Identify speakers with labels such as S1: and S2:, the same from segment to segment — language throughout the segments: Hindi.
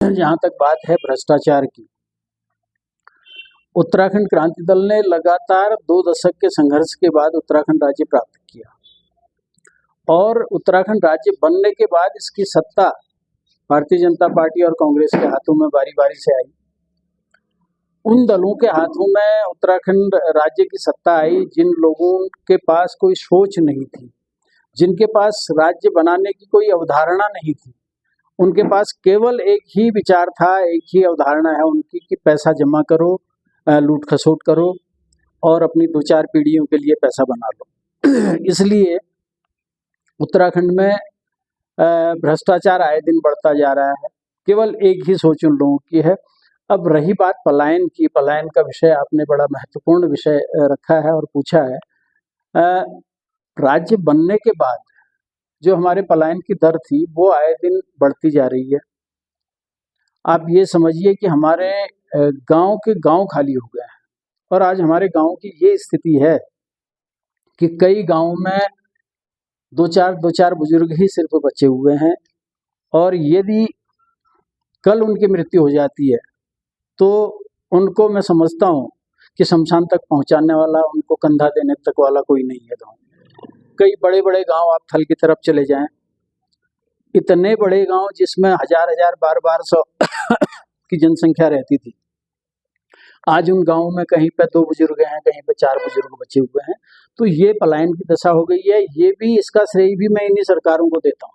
S1: जहाँ तक बात है भ्रष्टाचार की, उत्तराखंड क्रांति दल ने लगातार 2 दशक के संघर्ष के बाद उत्तराखंड राज्य प्राप्त किया और उत्तराखंड राज्य बनने के बाद इसकी सत्ता भारतीय जनता पार्टी और कांग्रेस के हाथों में बारी-बारी से आई। उन दलों के हाथों में उत्तराखंड राज्य की सत्ता आई जिन लोगों के पास कोई सोच नहीं थी, जिनके पास राज्य बनाने की कोई अवधारणा नहीं थी। उनके पास केवल एक ही विचार था, एक ही अवधारणा है उनकी कि पैसा जमा करो, लूट खसोट करो और अपनी 2-4 पीढ़ियों के लिए पैसा बना लो। इसलिए उत्तराखंड में भ्रष्टाचार आए दिन बढ़ता जा रहा है। केवल एक ही सोच उन लोगों की है। अब रही बात पलायन की, पलायन का विषय आपने बड़ा महत्वपूर्ण विषय रखा है और पूछा है। राज्य बनने के बाद जो हमारे पलायन की दर थी वो आए दिन बढ़ती जा रही है। आप ये समझिए कि हमारे गांव के गांव खाली हो गए हैं और आज हमारे गांव की ये स्थिति है कि कई गांवों में 2-4 बुजुर्ग ही सिर्फ बचे हुए हैं और यदि कल उनकी मृत्यु हो जाती है तो उनको मैं समझता हूँ कि शमशान तक पहुँचाने वाला, उनको कंधा देने तक वाला कोई नहीं है गाँव। कई बड़े-बड़े गांव आप थल की तरफ चले जाएं, इतने बड़े गांव जिसमें 1000-1000, 1200 की जनसंख्या रहती थी, आज उन गांवों में कहीं पे 2 बुजुर्ग हैं, कहीं पे 4 बुजुर्ग बचे हुए हैं। तो ये पलायन की दशा हो गई है। ये भी, इसका श्रेय भी मैं इन्हीं सरकारों को देता हूँ,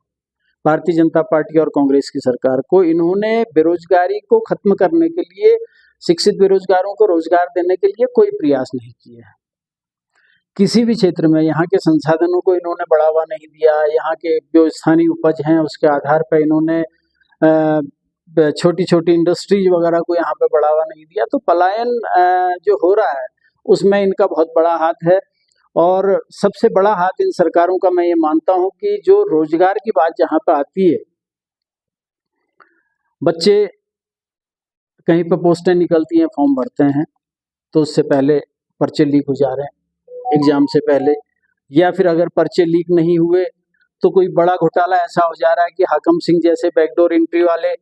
S1: भारतीय जनता पार्टी और कांग्रेस की सरकार को। इन्होंने बेरोजगारी को खत्म करने के लिए, शिक्षित बेरोजगारों को रोजगार देने के लिए कोई प्रयास नहीं किए हैं। किसी भी क्षेत्र में यहाँ के संसाधनों को इन्होंने बढ़ावा नहीं दिया। यहाँ के जो स्थानीय उपज हैं उसके आधार पर इन्होंने छोटी-छोटी इंडस्ट्रीज वगैरह को यहाँ पे बढ़ावा नहीं दिया। तो पलायन जो हो रहा है उसमें इनका बहुत बड़ा हाथ है और सबसे बड़ा हाथ इन सरकारों का मैं ये मानता हूँ कि जो रोजगार की बात जहाँ पे आती है, बच्चे कहीं पे पोस्टें निकलती हैं, फॉर्म भरते हैं तो उससे पहले पर्चे लीक हो जा रहे हैं एग्जाम से पहले, या फिर अगर पर्चे लीक नहीं हुए तो कोई बड़ा घोटाला ऐसा हो जा रहा है कि हाकम सिंह जैसे बैकडोर एंट्री वाले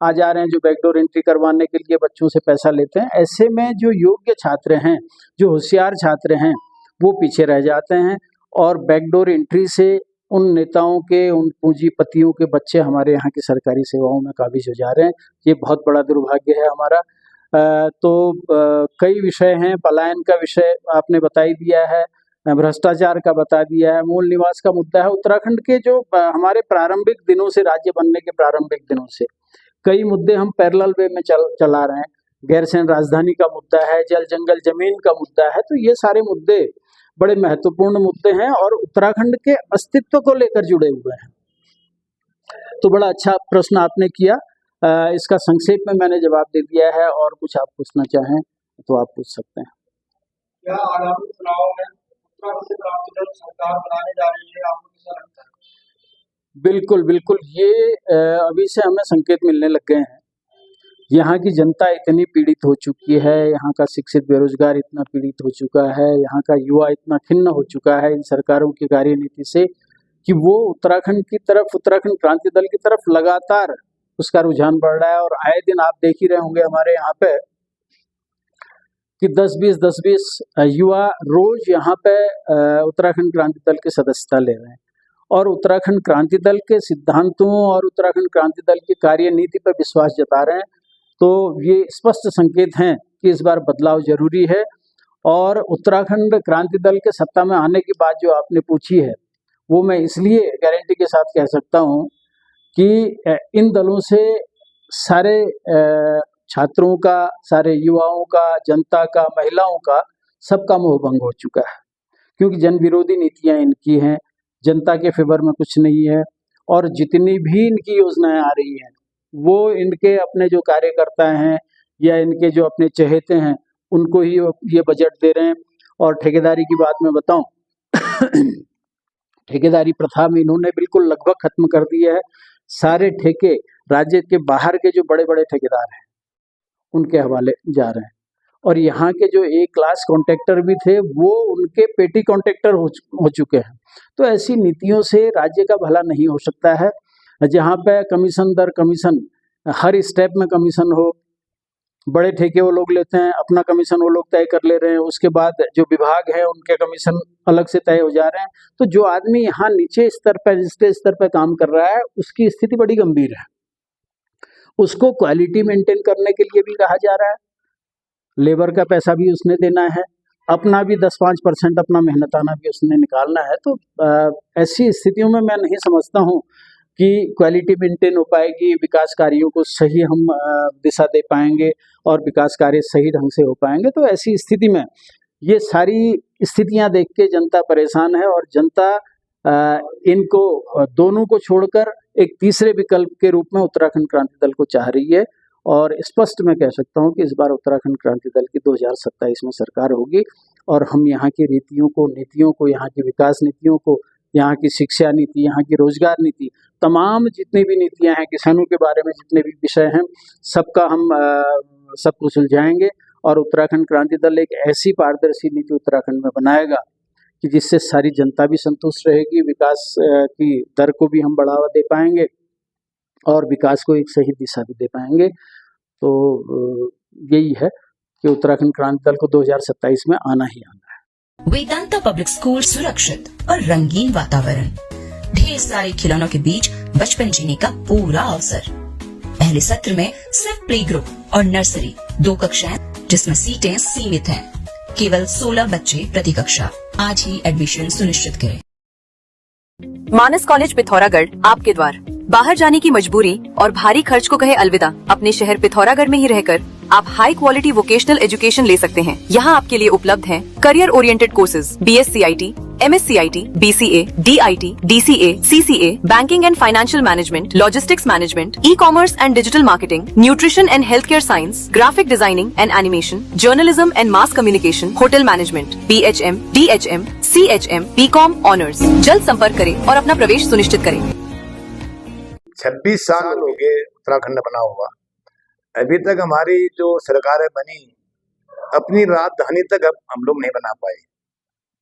S1: आ जा रहे हैं जो बैकडोर एंट्री करवाने के लिए बच्चों से पैसा लेते हैं। ऐसे में जो योग्य छात्र हैं, जो होशियार छात्र हैं, वो पीछे रह जाते हैं और बैकडोर एंट्री से उन नेताओं के, उन पूंजीपतियों के बच्चे हमारे यहाँ की सरकारी सेवाओं में काबिज हो जा रहे हैं। ये बहुत बड़ा दुर्भाग्य है हमारा। कई विषय हैं, पलायन का विषय आपने बता ही दिया है, भ्रष्टाचार का बता दिया है, मूल निवास का मुद्दा है। उत्तराखंड के जो हमारे प्रारंभिक दिनों से, राज्य बनने के प्रारंभिक दिनों से कई मुद्दे हम पैरेलल वे में चला रहे हैं। गैरसैंण राजधानी का मुद्दा है, जल जंगल जमीन का मुद्दा है। तो ये सारे मुद्दे बड़े महत्वपूर्ण मुद्दे हैं और उत्तराखंड के अस्तित्व को लेकर जुड़े हुए हैं। तो बड़ा अच्छा प्रश्न आपने किया। इसका संक्षेप में मैंने जवाब दे दिया है और कुछ आप पूछना चाहें तो आप पूछ सकते हैं।
S2: क्या आगामी चुनाव में उत्तराखंड क्रांति दल सरकार बनाने जा रही है, आपको कैसा लगता है?
S1: बिल्कुल, बिल्कुल। ये अभी से हमें संकेत मिलने लग गए हैं। यहाँ की जनता इतनी पीड़ित हो चुकी है, यहाँ का शिक्षित बेरोजगार इतना पीड़ित हो चुका है, यहाँ का युवा इतना खिन्न हो चुका है इन सरकारों की कार्यनीति से कि वो उत्तराखंड की तरफ, उत्तराखंड क्रांति दल की तरफ लगातार उसका रुझान बढ़ रहा है। और आए दिन आप देख ही रहे होंगे हमारे यहाँ पे कि 10-20 युवा रोज यहाँ पे उत्तराखंड क्रांति दल की सदस्यता ले रहे हैं और उत्तराखंड क्रांति दल के सिद्धांतों और उत्तराखंड क्रांति दल की कार्यनीति पर विश्वास जता रहे हैं। तो ये स्पष्ट संकेत हैं कि इस बार बदलाव जरूरी है। और उत्तराखंड क्रांति दल के सत्ता में आने की बात जो आपने पूछी है वो मैं इसलिए गारंटी के साथ कह सकता हूँ कि इन दलों से सारे छात्रों का, सारे युवाओं का, जनता का, महिलाओं का, सबका मोह भंग हो चुका है क्योंकि जन विरोधी नीतियाँ इनकी हैं, जनता के फेवर में कुछ नहीं है। और जितनी भी इनकी योजनाएं आ रही हैं वो इनके अपने जो कार्यकर्ता हैं या इनके जो अपने चहेते हैं उनको ही ये बजट दे रहे हैं। और ठेकेदारी की बात मैं बताऊं ठेकेदारी प्रथा में इन्होंने बिल्कुल लगभग खत्म कर दिया है। सारे ठेके राज्य के बाहर के जो बड़े बड़े ठेकेदार हैं उनके हवाले जा रहे हैं और यहाँ के जो ए क्लास कॉन्ट्रैक्टर भी थे वो उनके पेटी कॉन्ट्रैक्टर हो चुके हैं। तो ऐसी नीतियों से राज्य का भला नहीं हो सकता है। जहाँ पे कमीशन दर कमीशन हर स्टेप में कमीशन हो, बड़े ठेके वो लोग लेते हैं, अपना कमीशन वो लोग तय कर ले रहे हैं, उसके बाद जो विभाग है उनके कमीशन अलग से तय हो जा रहे हैं। तो जो आदमी यहाँ नीचे स्तर पर, रजिस्ट्रेट स्तर पर काम कर रहा है, उसकी स्थिति बड़ी गंभीर है। उसको क्वालिटी मेंटेन करने के लिए भी कहा जा रहा है, लेबर का पैसा भी उसने देना है, अपना भी 10-5% अपना मेहनताना भी उसने निकालना है। तो ऐसी स्थितियों में मैं नहीं समझता हूँ कि क्वालिटी मेंटेन हो पाएगी, विकास कार्यों को सही हम दिशा दे पाएंगे और विकास कार्य सही ढंग से हो पाएंगे। तो ऐसी स्थिति में ये सारी स्थितियां देख के जनता परेशान है और जनता इनको दोनों को छोड़कर एक तीसरे विकल्प के रूप में उत्तराखंड क्रांति दल को चाह रही है। और स्पष्ट मैं कह सकता हूं कि इस बार उत्तराखंड क्रांति दल की 2027 में सरकार होगी और हम यहाँ की रीतियों को, नीतियों को, यहाँ की विकास नीतियों को, यहाँ की शिक्षा नीति, यहाँ की रोजगार नीति, तमाम जितनी भी नीतियां हैं, किसानों के बारे में जितने भी विषय हैं, सबका हम सबको सुलझाएंगे और उत्तराखंड क्रांति दल एक ऐसी पारदर्शी नीति उत्तराखंड में बनाएगा कि जिससे सारी जनता भी संतुष्ट रहेगी, विकास की दर को भी हम बढ़ावा दे पाएंगे और विकास को एक सही दिशा भी दे पाएंगे। तो यही है कि उत्तराखंड क्रांति दल को 2027 में आना ही आना है।
S3: वेदांता पब्लिक स्कूल सुरक्षित और रंगीन वातावरण, ढेर सारे खिलौनों के बीच बचपन जीने का पूरा अवसर। पहले सत्र में सिर्फ प्ले ग्रुप और नर्सरी 2 कक्षाएं जिसमें सीटें सीमित हैं। केवल 16 बच्चे प्रति कक्षा। आज ही एडमिशन सुनिश्चित करें।
S4: मानस कॉलेज पिथौरागढ़ आपके द्वार। बाहर जाने की मजबूरी और भारी खर्च को कहे अलविदा, अपने शहर पिथौरागढ़ में ही रहकर आप हाई क्वालिटी वोकेशनल एजुकेशन ले सकते हैं। यहाँ आपके लिए उपलब्ध हैं career oriented courses, BSc IT, MSc IT, BCA, DIT, DCA, CCA, banking and financial management, logistics management, e-commerce and digital marketing, nutrition and health care science, graphic designing and animation, journalism and mass communication, hotel management, BHM, DHM, CHM, BCom honours. जल्द संपर्क करें और अपना प्रवेश सुनिश्चित करें।
S5: 26 साल हो गए उत्तराखंड बना हुआ, अभी तक हमारी जो सरकारें बनी अपनी राजधानी तक अब हम लोग नहीं बना पाए।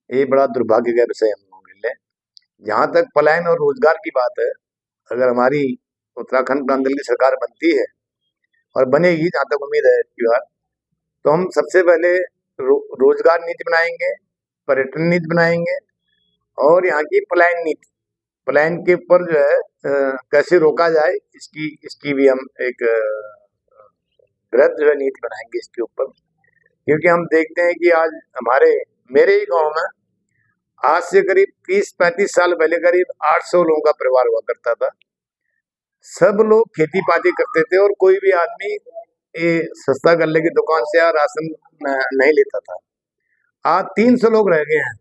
S5: ये बड़ा दुर्भाग्य का विषय हम लोगों के लिए। जहाँ तक पलायन और रोजगार की बात है, अगर हमारी उत्तराखंड प्रांत की सरकार बनती है और बनेगी, जहाँ तक उम्मीद है की बार, तो हम सबसे पहले रोजगार नीति बनाएंगे, पर्यटन नीति बनाएंगे और यहाँ की पलायन नीति, पलायन के ऊपर जो है कैसे रोका जाए इसकी भी हम एक बृहद जो है नीति बनाएंगे इसके ऊपर। क्योंकि हम देखते हैं कि आज मेरे ही गांव में आज से करीब 30-35 साल पहले करीब 800 लोगों का परिवार हुआ करता था। सब लोग खेती पाती करते थे और कोई भी आदमी ये सस्ता गल्ले की दुकान से राशन नहीं लेता था। आज 300 लोग रह गए हैं,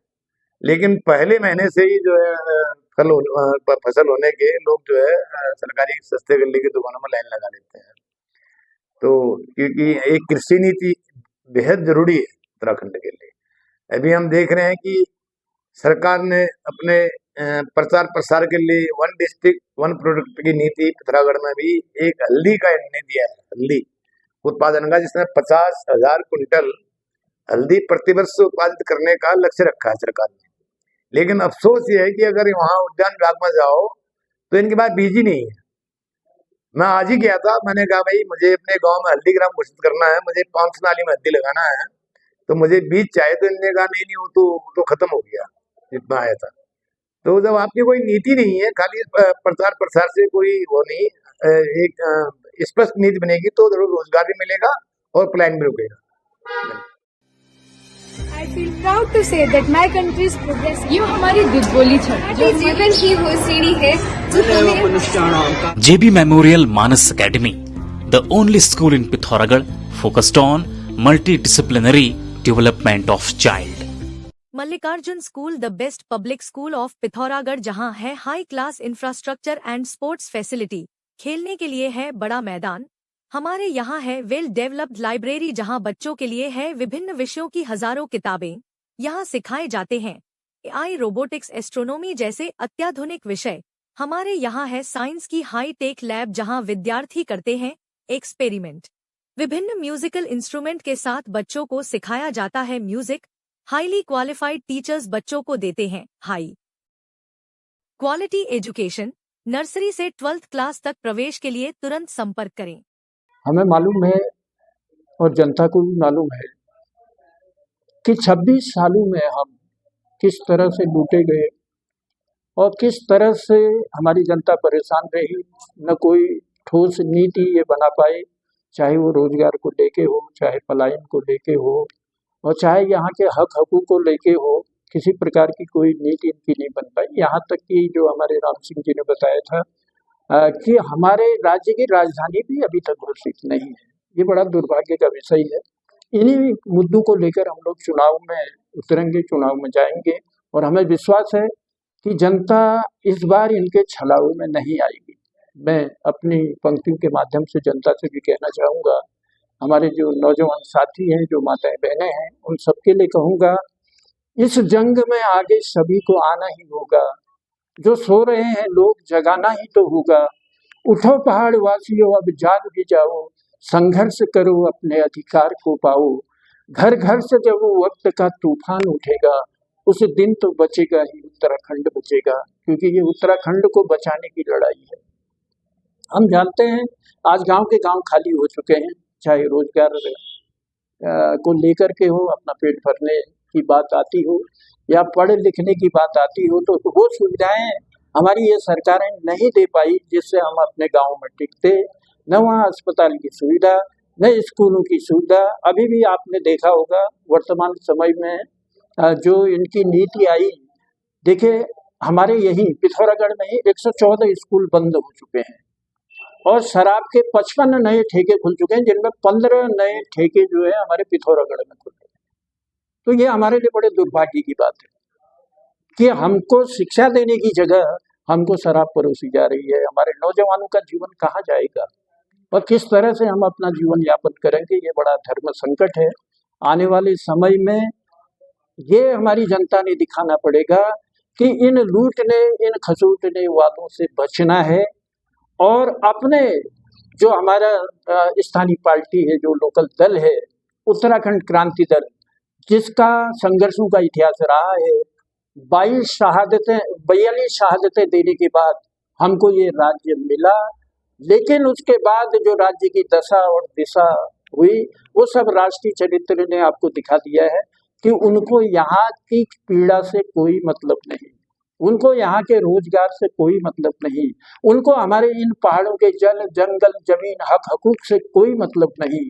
S5: लेकिन पहले महीने से ही जो है फसल होने के लोग जो है सरकारी सस्ते गल्ले की दुकानों में लाइन लगा लेते हैं। तो क्योंकि एक कृषि नीति बेहद जरूरी है उत्तराखंड के लिए। अभी हम देख रहे हैं कि सरकार ने अपने प्रचार प्रसार के लिए 1 डिस्ट्रिक्ट 1 प्रोडक्ट की नीति पिथौरागढ़ में भी एक हल्दी का निर्णय दिया है, हल्दी उत्पादन का, जिसमें 50,000 कुंटल हल्दी प्रतिवर्ष उत्पादित करने का लक्ष्य रखा है सरकार ने। लेकिन अफसोस ये है कि अगर वहाँ उद्यान विभाग में जाओ तो इनके पास बीज ही नहीं है। मैं आज ही गया था, मैंने कहा भाई मुझे अपने गांव में हल्दी ग्राम घोषित करना है, मुझे 500 नाली में हल्दी लगाना है, तो मुझे बीज चाहिए। तो इन्होंने कहा नहीं वो तो खत्म हो गया जितना आया था। तो जब आपकी कोई नीति नहीं है, खाली प्रचार प्रसार से कोई वो नहीं, एक स्पष्ट नीति बनेगी तो जरूर रोजगार भी मिलेगा और पलायन भी रुकेगा।
S6: I feel proud to say that my country's progress.
S7: ये हमारी दिग्गोली छड़
S6: जो जीवन की वो सीढ़ी है जो हमें
S8: JB Memorial Manas Academy, the only school in Pithoragarh focused on multidisciplinary development of child.
S9: Mallikarjun school, the best public school of Pithoragarh, जहां है high class infrastructure and sports facility. खेलने के लिए है बड़ा मैदान। हमारे यहाँ है वेल डेवलप्ड लाइब्रेरी, जहाँ बच्चों के लिए है विभिन्न विषयों की हजारों किताबें। यहाँ सिखाए जाते हैं AI, रोबोटिक्स, एस्ट्रोनॉमी जैसे अत्याधुनिक विषय। हमारे यहाँ है साइंस की हाई टेक लैब, जहाँ विद्यार्थी करते हैं एक्सपेरिमेंट। विभिन्न म्यूजिकल इंस्ट्रूमेंट के साथ बच्चों को सिखाया जाता है म्यूजिक। हाईली क्वालिफाइड टीचर्स बच्चों को देते हैं हाई क्वालिटी एजुकेशन। नर्सरी से 12th क्लास तक प्रवेश के लिए तुरंत संपर्क करें।
S1: हमें मालूम है और जनता को भी मालूम है कि 26 सालों में हम किस तरह से लूटे गए और किस तरह से हमारी जनता परेशान रही। न कोई ठोस नीति ये बना पाए, चाहे वो रोजगार को लेके हो, चाहे पलायन को लेके हो, और चाहे यहाँ के हक हकूक को लेके हो। किसी प्रकार की कोई नीति इनकी नहीं बन पाई। यहाँ तक कि जो हमारे राम सिंह जी ने बताया था कि हमारे राज्य की राजधानी भी अभी तक घोषित नहीं है। ये बड़ा दुर्भाग्य का विषय है। इन्हीं मुद्दों को लेकर हम लोग चुनाव में उतरेंगे, चुनाव में जाएंगे, और हमें विश्वास है कि जनता इस बार इनके छलावे में नहीं आएगी। मैं अपनी पंक्तियों के माध्यम से जनता से भी कहना चाहूँगा, हमारे जो नौजवान साथी हैं, जो माताएं बहनें हैं, उन सबके लिए कहूँगा, इस जंग में आगे सभी को आना ही होगा। जो सो रहे हैं लोग, जगाना ही तो होगा। उठो पहाड़ वासियों, अब जाग भी जाओ, संघर्ष करो, अपने अधिकार को पाओ। घर घर से जब वो वक्त का तूफान उठेगा, उस दिन तो बचेगा ही उत्तराखंड बचेगा, क्योंकि ये उत्तराखंड को बचाने की लड़ाई है। हम जानते हैं आज गांव के गांव खाली हो चुके हैं, चाहे रोजगार को लेकर के हो, अपना पेट भरने की बात आती हो, या पढ़ लिखने की बात आती हो, तो वो सुविधाएं हमारी ये सरकारें नहीं दे पाई जिससे हम अपने गांव में टिकते। न वहाँ अस्पताल की सुविधा, न स्कूलों की सुविधा। अभी भी आपने देखा होगा वर्तमान समय में जो इनकी नीति आई, देखिए हमारे यही पिथौरागढ़ में ही 114 स्कूल बंद हो चुके हैं, और शराब के 55 नए ठेके खुल चुके हैं, जिनमें 15 नए ठेके जो है हमारे पिथौरागढ़ में खुल रहे हैं। तो ये हमारे लिए बड़े दुर्भाग्य की बात है कि हमको शिक्षा देने की जगह हमको शराब परोसी जा रही है। हमारे नौजवानों का जीवन कहाँ जाएगा और किस तरह से हम अपना जीवन यापन करेंगे, ये बड़ा धर्म संकट है। आने वाले समय में ये हमारी जनता ने दिखाना पड़ेगा कि इन लूटने, इन खसूटने वालों से बचना है, और अपने जो हमारा स्थानीय पार्टी है, जो लोकल दल है, उत्तराखंड क्रांति दल, जिसका संघर्षों का इतिहास रहा है, 42 शहादतें देने के बाद हमको ये राज्य मिला, लेकिन उसके बाद जो राज्य की दशा और दिशा हुई, वो सब राष्ट्रीय चरित्र ने आपको दिखा दिया है कि उनको यहाँ की पीड़ा से कोई मतलब नहीं, उनको यहाँ के रोजगार से कोई मतलब नहीं, उनको हमारे इन पहाड़ों के जल, जंगल, जमीन, हक हकूक से कोई मतलब नहीं।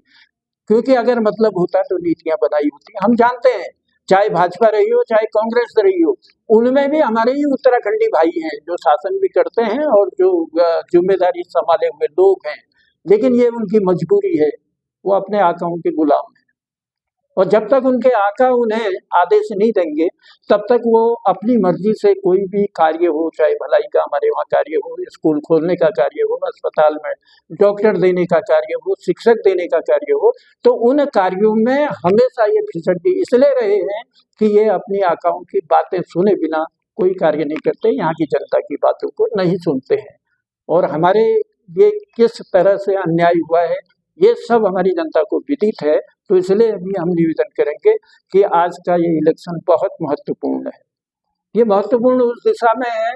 S1: क्योंकि अगर मतलब होता तो नीतियां बनाई होती। हम जानते हैं, चाहे भाजपा रही हो, चाहे कांग्रेस रही हो, उनमें भी हमारे ही उत्तराखंडी भाई हैं जो शासन भी करते हैं और जो जिम्मेदारी संभाले हुए लोग हैं, लेकिन ये उनकी मजबूरी है, वो अपने आकाओं के गुलाम हैं, और जब तक उनके आका उन्हें आदेश नहीं देंगे, तब तक वो अपनी मर्जी से कोई भी कार्य हो, चाहे भलाई का हमारे वहाँ कार्य हो, स्कूल खोलने का कार्य हो, अस्पताल में डॉक्टर देने का कार्य हो, शिक्षक देने का कार्य हो, तो उन कार्यों में हमेशा ये फिसड्डी इसलिए रहे हैं कि ये अपनी आकाओं की बातें सुने बिना कोई कार्य नहीं करते, यहाँ की जनता की बातों को नहीं सुनते हैं। और हमारे ये किस तरह से अन्याय हुआ है, ये सब हमारी जनता को विदित है। तो इसलिए अभी हम निवेदन करेंगे कि आज का ये इलेक्शन बहुत महत्वपूर्ण है। ये महत्वपूर्ण उस दिशा में है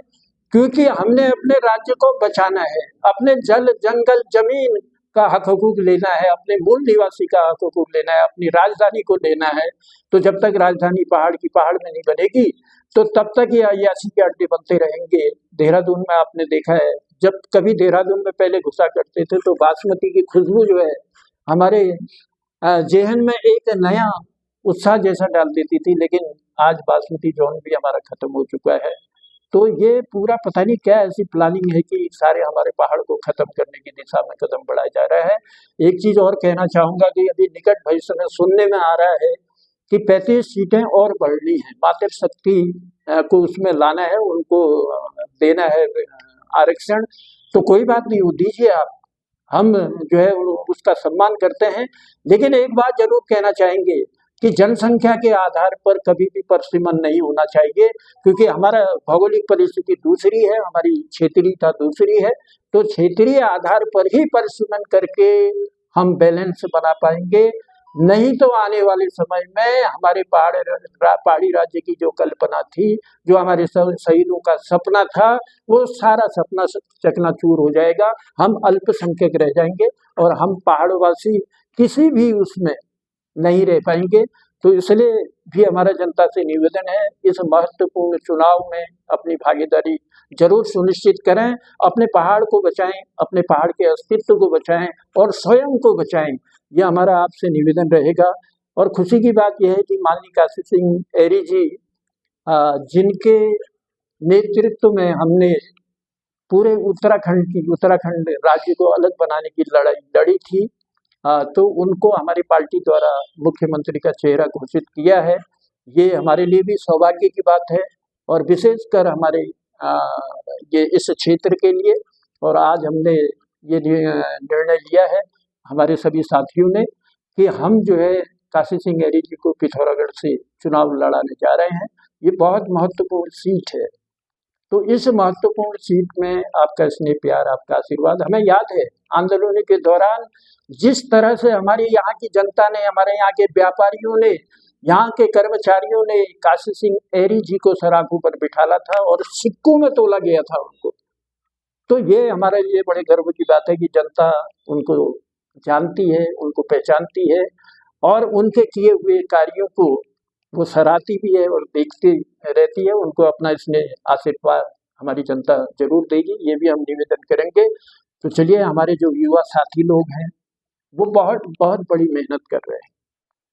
S1: क्योंकि हमने अपने राज्य को बचाना है, अपने जल, जंगल, जमीन का हक हकूक लेना है, अपने मूल निवासी का हक हकूक लेना है, अपनी राजधानी को लेना है। तो जब तक राजधानी पहाड़ की पहाड़ में नहीं बनेगी, तो तब तक ये अयाशी के अड्डे बनते रहेंगे। देहरादून में आपने देखा है, जब कभी देहरादून में पहले घुसा करते थे तो बासमती की खुशबू जो है हमारे जेहन में एक नया उत्साह जैसा डाल देती थी, लेकिन आज बासमती जोन भी हमारा खत्म हो चुका है। तो ये पूरा पता नहीं क्या ऐसी प्लानिंग है कि सारे हमारे पहाड़ को खत्म करने की दिशा में कदम बढ़ाया जा रहा है। एक चीज और कहना चाहूंगा कि अभी निकट भविष्य में सुनने में आ रहा है कि 35 सीटें और बढ़नी है, मातृशक्ति को उसमें लाना है, उनको देना है आरक्षण। तो कोई बात नहीं, वो दीजिए आप, हम जो है उसका सम्मान करते हैं। लेकिन एक बात जरूर कहना चाहेंगे कि जनसंख्या के आधार पर कभी भी परसिमन नहीं होना चाहिए, क्योंकि हमारा भौगोलिक परिस्थिति दूसरी है, हमारी क्षेत्रीयता दूसरी है। तो क्षेत्रीय आधार पर ही परसिमन करके हम बैलेंस बना पाएंगे। नहीं तो आने वाले समय में हमारे पहाड़ी राज्य की जो कल्पना थी, जो हमारे शहीदों का सपना था, वो सारा सपना चकनाचूर हो जाएगा। हम अल्पसंख्यक रह जाएंगे और हम पहाड़वासी किसी भी उसमें नहीं रह पाएंगे। तो इसलिए भी हमारा जनता से निवेदन है, इस महत्वपूर्ण चुनाव में अपनी भागीदारी जरूर सुनिश्चित करें, अपने पहाड़ को बचाएं, अपने पहाड़ के अस्तित्व को बचाएं और स्वयं को बचाएं। यह हमारा आपसे निवेदन रहेगा। और खुशी की बात यह है कि माननीय काशी सिंह एरी जी, जिनके नेतृत्व में हमने पूरे उत्तराखंड राज्य को अलग बनाने की लड़ाई लड़ी थी, तो उनको हमारी पार्टी द्वारा मुख्यमंत्री का चेहरा घोषित किया है। ये हमारे लिए भी सौभाग्य की बात है और विशेषकर हमारे ये इस क्षेत्र के लिए। और आज हमने ये निर्णय लिया है हमारे सभी साथियों ने कि हम जो है काशी सिंह एरी जी को पिथौरागढ़ से चुनाव लड़ाने जा रहे हैं। ये बहुत महत्वपूर्ण सीट है। तो इस महत्वपूर्ण सीट में आपका स्नेह प्यार, आपका आशीर्वाद, हमें याद है आंदोलन के दौरान जिस तरह से हमारी यहाँ की जनता ने, हमारे यहाँ के व्यापारियों ने, यहाँ के कर्मचारियों ने काशी सिंह एरी जी को सराखों पर बिठाला था और सिक्कों में तोला गया था उनको। तो ये हमारे लिए बड़े गर्व की बात है कि जनता उनको जानती है, उनको पहचानती है और उनके किए हुए कार्यों को वो सराहती भी है और देखती रहती है। उनको अपना स्नेह आशीर्वाद हमारी जनता जरूर देगी, ये भी हम निवेदन करेंगे। तो चलिए, हमारे जो युवा साथी लोग हैं वो बहुत बहुत बड़ी मेहनत कर रहे हैं।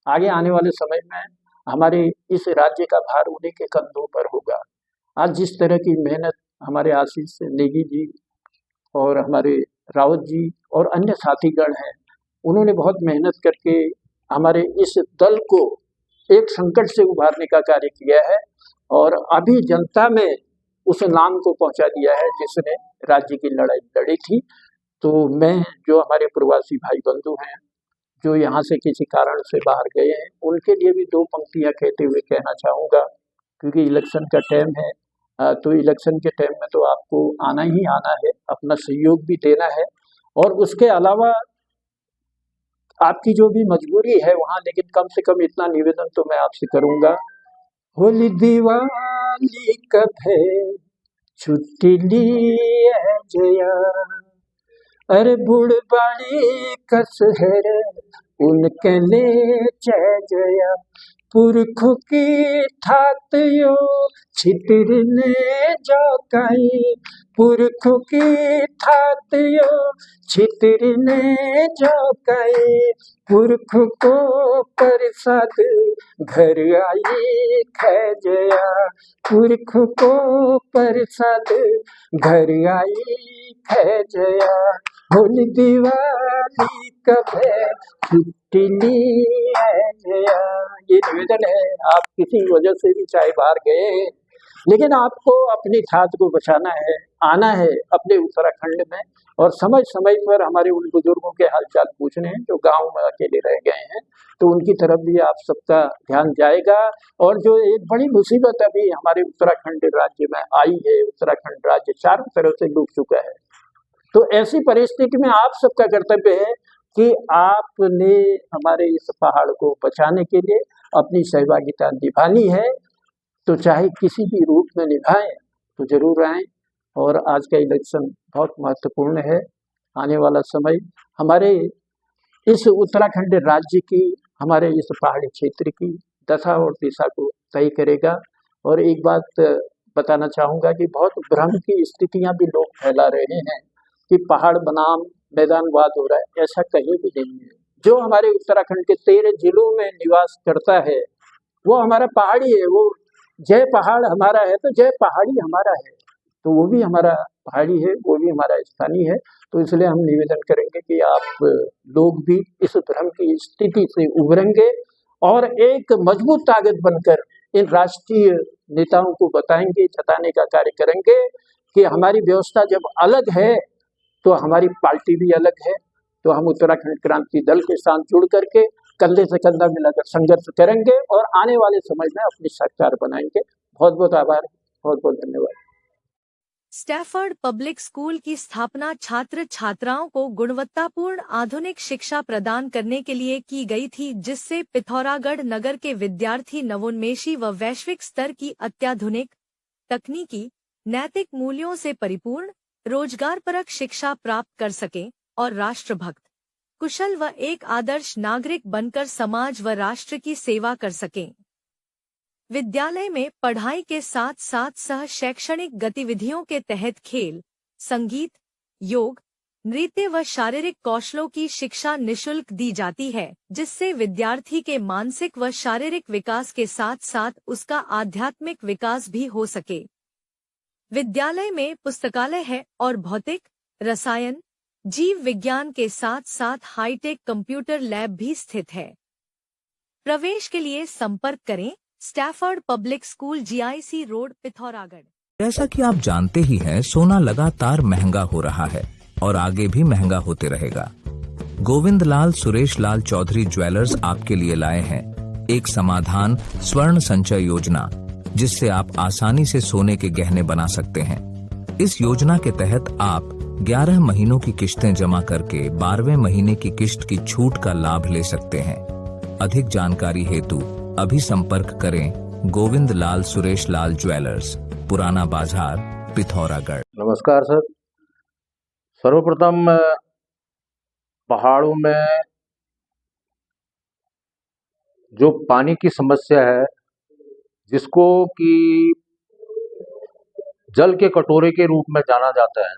S1: आगे आने वाले समय में हमारे इस राज्य का भार उन्हीं के कंधों पर होगा। आज जिस तरह की मेहनत हमारे आशीष नेगी जी और हमारे रावत जी और अन्य साथीगण हैं, उन्होंने बहुत मेहनत करके हमारे इस दल को एक संकट से उभारने का कार्य किया है और अभी जनता में उस नाम को पहुंचा दिया है जिसने राज्य की लड़ाई लड़ी थी। तो मैं, जो हमारे प्रवासी भाई बंधु हैं जो यहाँ से किसी कारण से बाहर गए हैं, उनके लिए भी दो पंक्तियाँ कहते हुए कहना चाहूँगा, क्योंकि इलेक्शन का टाइम है। तो इलेक्शन के टाइम में तो आपको आना ही आना है, अपना सहयोग भी देना है और उसके अलावा आपकी जो भी मजबूरी है वहाँ, लेकिन कम से कम इतना निवेदन तो मैं आपसे करूँगा, होली दिवाली कब है छुट्टी लिए जया, अरे बुढ़बाड़ी कसहर उनके ले जया, पुरखों की ठात यो छितरने जाकाई, पुरखों की ठात यो छितरने जाकाई, पुरख को प्रसाद घर आई खजया, पुरख को प्रसाद घर आई खजया, होली दिवाली कब है छुट्टी जया। ये निवेदन है, आप किसी वजह से भी चाहे बाहर गए हैं, लेकिन आपको अपनी खाद को बचाना है, आना है अपने उत्तराखंड में और समय समय पर हमारे उन बुजुर्गों के हालचाल पूछने हैं जो गांव में अकेले रह गए हैं, तो उनकी तरफ भी आप सबका ध्यान जाएगा। और जो एक बड़ी मुसीबत अभी हमारे उत्तराखंड राज्य में आई है, उत्तराखंड राज्य चारों तरफ से डूब चुका है, तो ऐसी परिस्थिति में आप सबका कर्तव्य है कि आपने हमारे इस पहाड़ को बचाने के लिए अपनी सहभागिता निभानी है। तो चाहे किसी भी रूप में निभाएं तो जरूर आएं। और आज का इलेक्शन बहुत महत्वपूर्ण है। आने वाला समय हमारे इस उत्तराखंड राज्य की, हमारे इस पहाड़ी क्षेत्र की दशा और दिशा को तय करेगा। और एक बात बताना चाहूँगा कि बहुत भ्रम की स्थितियाँ भी लोग फैला रहे हैं कि पहाड़ बनाम मैदानवाद हो रहा है, ऐसा कहीं भी नहीं है। जो हमारे उत्तराखंड के 13 जिलों में निवास करता है वो हमारा पहाड़ी है, वो जय पहाड़ हमारा है तो जय पहाड़ी हमारा है, तो वो भी हमारा पहाड़ी है, वो भी हमारा स्थानीय है। तो इसलिए हम निवेदन करेंगे कि आप लोग भी इस भ्रम की स्थिति से उभरेंगे और एक मजबूत ताकत बनकर इन राष्ट्रीय नेताओं को बताएंगे, जताने का कार्य करेंगे कि हमारी व्यवस्था जब अलग है तो हमारी पार्टी भी अलग है। तो हम उत्तराखंड क्रांति दल के साथ जुड़ करके कंधे से कंधा मिलाकर संघर्ष करेंगे और आने वाले समय में अपनी सरकार बनाएंगे। बहुत बहुत आभार, बहुत बहुत धन्यवाद।
S9: स्टैफर्ड पब्लिक स्कूल की स्थापना छात्र छात्राओं को गुणवत्तापूर्ण आधुनिक शिक्षा प्रदान करने के लिए की गई थी, जिससे पिथौरागढ़ नगर के विद्यार्थी नवोन्मेषी व वैश्विक स्तर की अत्याधुनिक तकनीकी, नैतिक मूल्यों से परिपूर्ण, रोजगारपरक शिक्षा प्राप्त कर सकें और राष्ट्रभक्त, कुशल व एक आदर्श नागरिक बनकर समाज व राष्ट्र की सेवा कर सकें। विद्यालय में पढ़ाई के साथ साथ सह शैक्षणिक गतिविधियों के तहत खेल, संगीत, योग, नृत्य व शारीरिक कौशलों की शिक्षा निःशुल्क दी जाती है, जिससे विद्यार्थी के मानसिक व शारीरिक विकास के साथ साथ उसका आध्यात्मिक विकास भी हो सके। विद्यालय में पुस्तकालय है और भौतिक, रसायन, जीव विज्ञान के साथ साथ हाईटेक कंप्यूटर लैब भी स्थित है। प्रवेश के लिए संपर्क करें Stafford public school, GIC road, Pithoragarh.
S10: जैसा कि आप जानते ही हैं, सोना लगातार महंगा हो रहा है और आगे भी महंगा होते रहेगा। गोविंद लाल सुरेश लाल चौधरी ज्वेलर्स आपके लिए लाए हैं एक समाधान स्वर्ण संचय योजना, जिससे आप आसानी से सोने के गहने बना सकते हैं। इस योजना के तहत आप 11 महीनों की किश्तें जमा करके 12वें महीने की किश्त की छूट का लाभ ले सकते हैं। अधिक जानकारी हेतु अभी संपर्क करें गोविंद लाल सुरेश लाल ज्वेलर्स, पुराना बाजार, पिथौरागढ़।
S11: नमस्कार सर। सर्वप्रथम पहाड़ों में जो पानी की समस्या है, जिसको कि जल के कटोरे के रूप में जाना जाता है,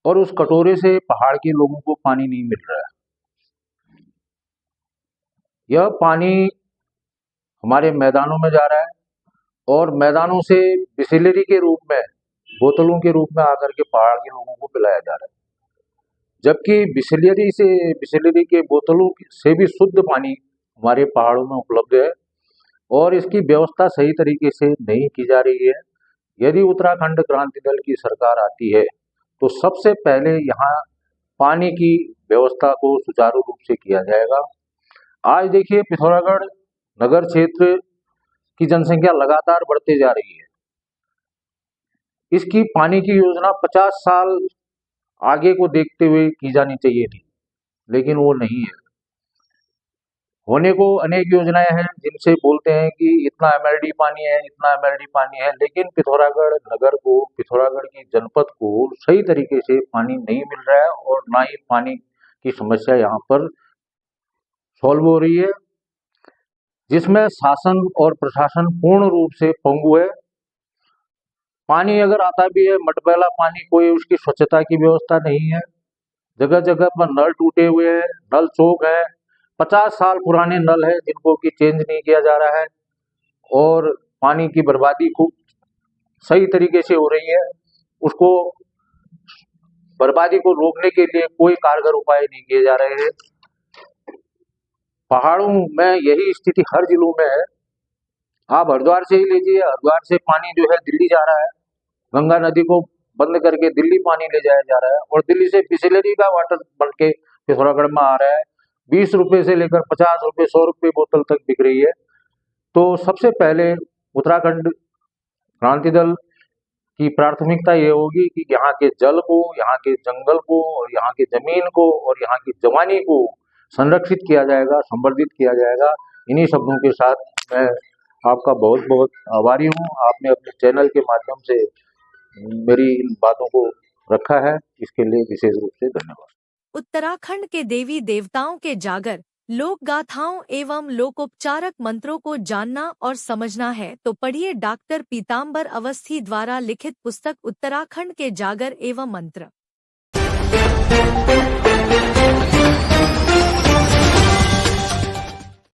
S11: और उस कटोरे से पहाड़ के लोगों को पानी नहीं मिल रहा है। यह पानी हमारे मैदानों में जा रहा है और मैदानों से बिसलेरी के रूप में, बोतलों के रूप में आकर के पहाड़ के लोगों को पिलाया जा रहा है, जबकि बिसलेरी के बोतलों से भी शुद्ध पानी हमारे पहाड़ों में उपलब्ध है और इसकी व्यवस्था सही तरीके से नहीं की जा रही है। यदि उत्तराखंड क्रांति दल की सरकार आती है तो सबसे पहले यहाँ पानी की व्यवस्था को सुचारू रूप से किया जाएगा। आज देखिए, पिथौरागढ़ नगर क्षेत्र की जनसंख्या लगातार बढ़ते जा रही है। इसकी पानी की योजना 50 साल आगे को देखते हुए की जानी चाहिए थी, लेकिन वो नहीं है। होने को अनेक योजनाएं हैं जिनसे बोलते हैं कि इतना MLD पानी है, इतना MLD पानी है, लेकिन पिथौरागढ़ नगर को, पिथौरागढ़ की जनपद को सही तरीके से पानी नहीं मिल रहा है और ना ही पानी की समस्या यहाँ पर सॉल्व हो रही है, जिसमें शासन और प्रशासन पूर्ण रूप से पंगु है। पानी अगर आता भी है, मटमैला पानी, कोई उसकी स्वच्छता की व्यवस्था नहीं है। जगह जगह पर नल टूटे हुए हैं, नल चौक है, 50 साल पुराने नल है जिनको कि चेंज नहीं किया जा रहा है और पानी की बर्बादी खूब सही तरीके से हो रही है। उसको बर्बादी को रोकने के लिए कोई कारगर उपाय नहीं किए जा रहे हैं। पहाड़ों में यही स्थिति हर जिलों में है। आप हरिद्वार से ही लीजिए, हरिद्वार से पानी जो है दिल्ली जा रहा है, गंगा नदी को बंद करके दिल्ली पानी ले जाया जा रहा है और दिल्ली से बिसलेरी का वाटर बन के पिथौरागढ़ में आ रहा है। 20 रुपए से लेकर 50 रुपए, 100 रुपए बोतल तक बिक रही है। तो सबसे पहले उत्तराखंड क्रांति दल की प्राथमिकता ये होगी कि यहाँ के जल को, यहाँ के जंगल को और यहाँ की जमीन को और यहाँ की जवानी को संरक्षित किया जाएगा, संवर्धित किया जाएगा। इन्हीं शब्दों के साथ मैं आपका बहुत बहुत आभारी हूँ। आपने अपने चैनल के माध्यम से मेरी इन बातों को रखा है, इसके लिए विशेष रूप से धन्यवाद।
S9: उत्तराखंड के देवी देवताओं के जागर, लोक गाथाओं एवं लोकोपचारक मंत्रों को जानना और समझना है तो पढ़िए डॉक्टर पीताम्बर अवस्थी द्वारा लिखित पुस्तक उत्तराखंड के जागर एवं मंत्र।